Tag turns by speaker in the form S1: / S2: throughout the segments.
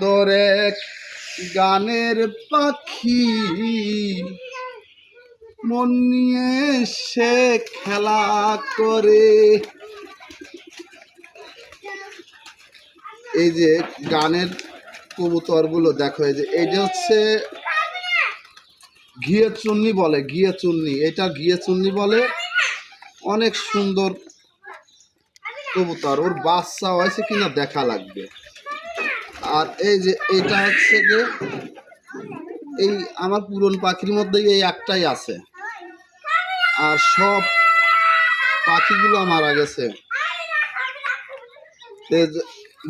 S1: দরে গানের পাখি মন নিয়ে সে খেলা করে। এই যে গানের কবুতরগুলো দেখো, এই যে এটা হচ্ছে ঘিয়ে চুন্নি বলে, ঘিয়ে চুন্নি, এটা ঘিয়ে চুন্নি বলে। অনেক সুন্দর কবুতর, ওর বাচ্চা হয়েছে কিনা দেখা লাগবে। আর এই যে এটা হচ্ছে যে এই আমার পুরন পাখির মধ্যে এই একটাই আছে, আর সব পাখিগুলো মারা গেছে।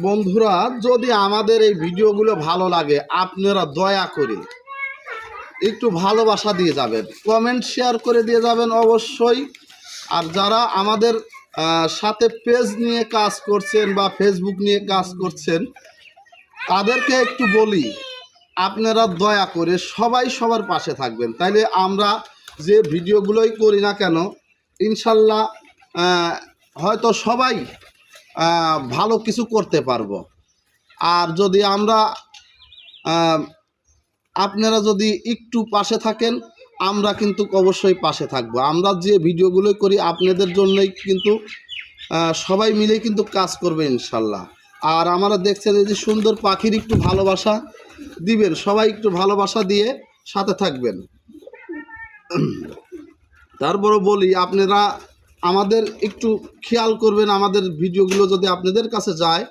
S1: বন্ধুরা, যদি আমাদের এই ভিডিওগুলো ভালো লাগে, আপনারা দয়া করে একটু ভালোবাসা দিয়ে যাবেন, কমেন্ট শেয়ার করে দিয়ে যাবেন অবশ্যই। আর যারা আমাদের সাথে পেজ নিয়ে কাজ করছেন বা ফেসবুক নিয়ে কাজ করছেন, তাদেরকে একটু বলি আপনারা দয়া করে সবাই সবার পাশে থাকবেন। তাইলে আমরা যে ভিডিওগুলোই করি না কেন, ইনশাল্লাহ হয়তো সবাই ভালো কিছু করতে পারবো। আর যদি আমরা আপনারা যদি একটু পাশে থাকেন, আমরা কিন্তু অবশ্যই পাশে থাকবো। আমরা যে ভিডিওগুলো করি আপনাদের জন্যই কিন্তু সবাই মিলে কিন্তু কাজ করবে ইনশাল্লাহ। আর আমরা দেখছেন এই যে সুন্দর পাখির একটু ভালোবাসা দিবেন, সবাই একটু ভালোবাসা দিয়ে সাথে থাকবেন। তারপরও বলি আপনারা আমাদের একটু খেয়াল করবেন, আমাদের ভিডিওগুলো যদি আপনাদের কাছে যায়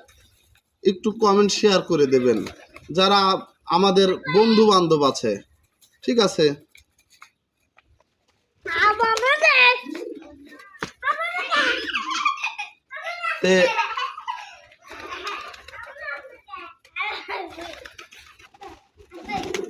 S1: একটু কমেন্ট শেয়ার করে দেবেন, যারা আমাদের বন্ধু বান্ধব আছে, ঠিক আছে? তে